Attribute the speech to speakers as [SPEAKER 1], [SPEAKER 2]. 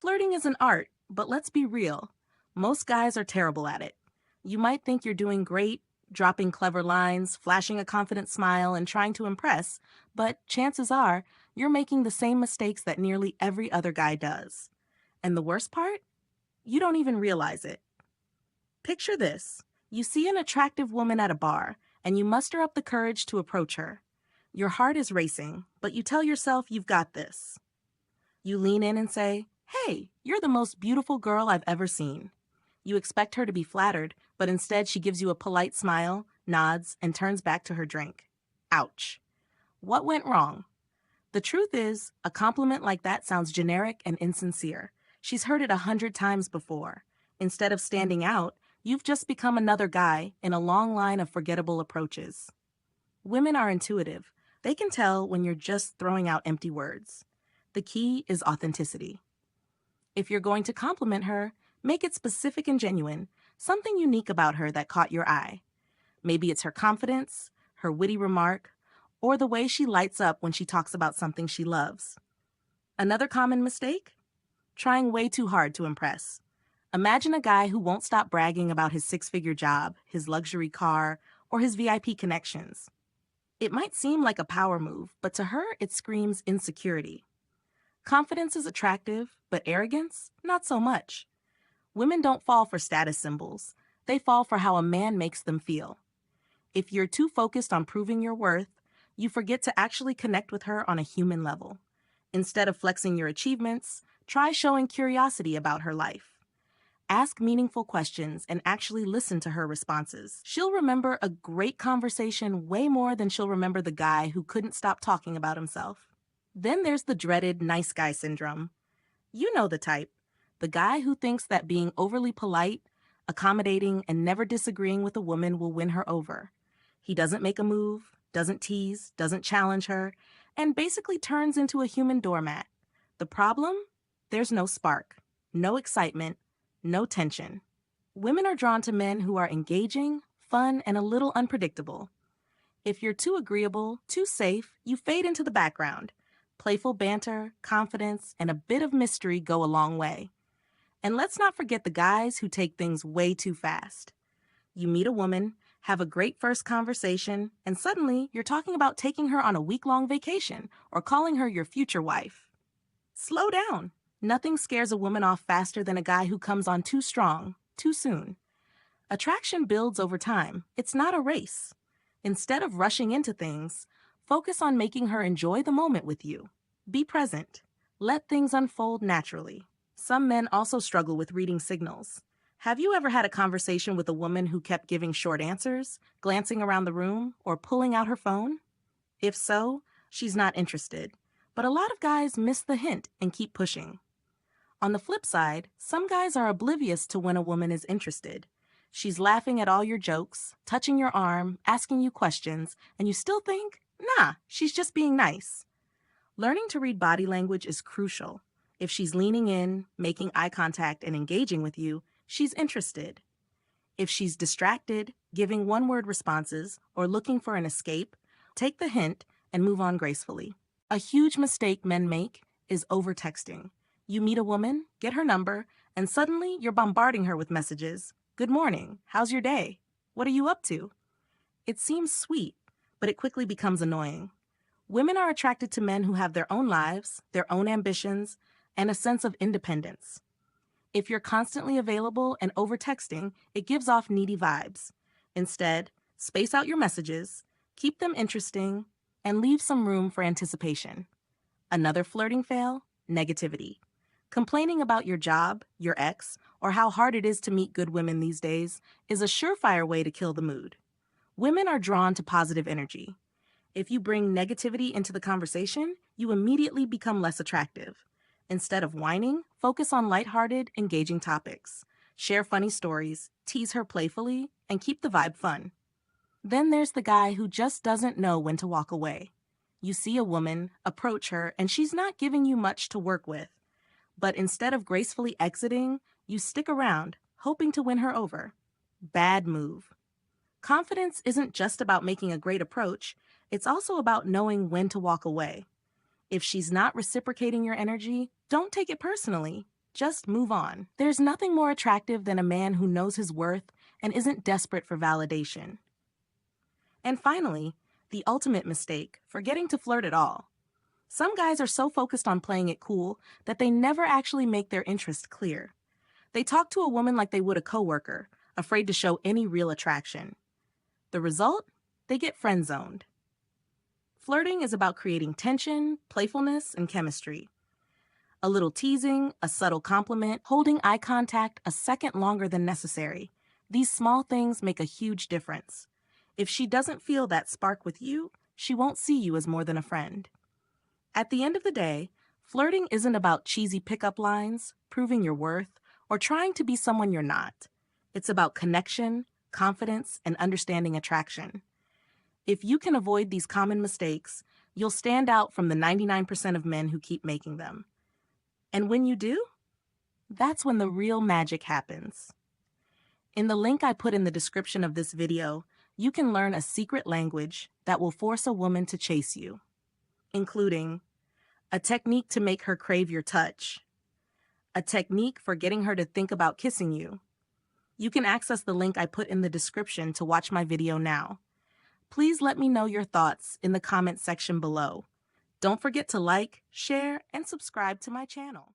[SPEAKER 1] Flirting is an art, but let's be real. Most guys are terrible at it. You might think you're doing great, dropping clever lines, flashing a confident smile, and trying to impress, but chances are you're making the same mistakes that nearly every other guy does. And the worst part? You don't even realize it. Picture this. You see an attractive woman at a bar, and you muster up the courage to approach her. Your heart is racing, but you tell yourself you've got this. You lean in and say, "Hey, you're the most beautiful girl I've ever seen." You expect her to be flattered, but instead she gives you a polite smile, nods, and turns back to her drink. Ouch. What went wrong? The truth is, a compliment like that sounds generic and insincere. She's heard it 100 times before. Instead of standing out, you've just become another guy in a long line of forgettable approaches. Women are intuitive. They can tell when you're just throwing out empty words. The key is authenticity. If you're going to compliment her, make it specific and genuine, something unique about her that caught your eye. Maybe it's her confidence, her witty remark, or the way she lights up when she talks about something she loves. Another common mistake? Trying way too hard to impress. Imagine a guy who won't stop bragging about his six-figure job, his luxury car, or his VIP connections. It might seem like a power move, but to her it screams insecurity. Confidence is attractive, but arrogance, not so much. Women don't fall for status symbols. They fall for how a man makes them feel. If you're too focused on proving your worth, you forget to actually connect with her on a human level. Instead of flexing your achievements, try showing curiosity about her life. Ask meaningful questions and actually listen to her responses. She'll remember a great conversation way more than she'll remember the guy who couldn't stop talking about himself. Then there's the dreaded nice guy syndrome. You know the type. The guy who thinks that being overly polite, accommodating, and never disagreeing with a woman will win her over. He doesn't make a move, doesn't tease, doesn't challenge her, and basically turns into a human doormat. The problem? There's no spark, no excitement, no tension. Women are drawn to men who are engaging, fun, and a little unpredictable. If you're too agreeable, too safe, you fade into the background. Playful banter, confidence, and a bit of mystery go a long way. And let's not forget the guys who take things way too fast. You meet a woman, have a great first conversation, and suddenly you're talking about taking her on a week-long vacation or calling her your future wife. Slow down. Nothing scares a woman off faster than a guy who comes on too strong, too soon. Attraction builds over time. It's not a race. Instead of rushing into things, focus on making her enjoy the moment with you. Be present. Let things unfold naturally. Some men also struggle with reading signals. Have you ever had a conversation with a woman who kept giving short answers, glancing around the room, or pulling out her phone? If so, she's not interested. But a lot of guys miss the hint and keep pushing. On the flip side, some guys are oblivious to when a woman is interested. She's laughing at all your jokes, touching your arm, asking you questions, and you still think, nah, she's just being nice. Learning to read body language is crucial. If she's leaning in, making eye contact, and engaging with you, she's interested. If she's distracted, giving one-word responses, or looking for an escape, take the hint and move on gracefully. A huge mistake men make is over-texting. You meet a woman, get her number, and suddenly you're bombarding her with messages. Good morning. How's your day? What are you up to? It seems sweet, but it quickly becomes annoying. Women are attracted to men who have their own lives, their own ambitions, and a sense of independence. If you're constantly available and over-texting, it gives off needy vibes. Instead, space out your messages, keep them interesting, and leave some room for anticipation. Another flirting fail? Negativity. Complaining about your job, your ex, or how hard it is to meet good women these days is a surefire way to kill the mood. Women are drawn to positive energy. If you bring negativity into the conversation, you immediately become less attractive. Instead of whining, focus on lighthearted, engaging topics. Share funny stories, tease her playfully, and keep the vibe fun. Then there's the guy who just doesn't know when to walk away. You see a woman, approach her, and she's not giving you much to work with. But instead of gracefully exiting, you stick around, hoping to win her over. Bad move. Confidence isn't just about making a great approach, it's also about knowing when to walk away. If she's not reciprocating your energy, don't take it personally. Just move on. There's nothing more attractive than a man who knows his worth and isn't desperate for validation. And finally, the ultimate mistake, forgetting to flirt at all. Some guys are so focused on playing it cool that they never actually make their interest clear. They talk to a woman like they would a coworker, afraid to show any real attraction. The result? They get friend-zoned. Flirting is about creating tension, playfulness, and chemistry. A little teasing, a subtle compliment, holding eye contact a second longer than necessary. These small things make a huge difference. If she doesn't feel that spark with you, she won't see you as more than a friend. At the end of the day, flirting isn't about cheesy pickup lines, proving your worth, or trying to be someone you're not. It's about connection, confidence, and understanding attraction. If you can avoid these common mistakes, you'll stand out from the 99% of men who keep making them. And when you do, that's when the real magic happens. In the link I put in the description of this video, you can learn a secret language that will force a woman to chase you, including a technique to make her crave your touch, a technique for getting her to think about kissing you. You can access the link I put in the description to watch my video now. Please let me know your thoughts in the comment section below. Don't forget to like, share, and subscribe to my channel.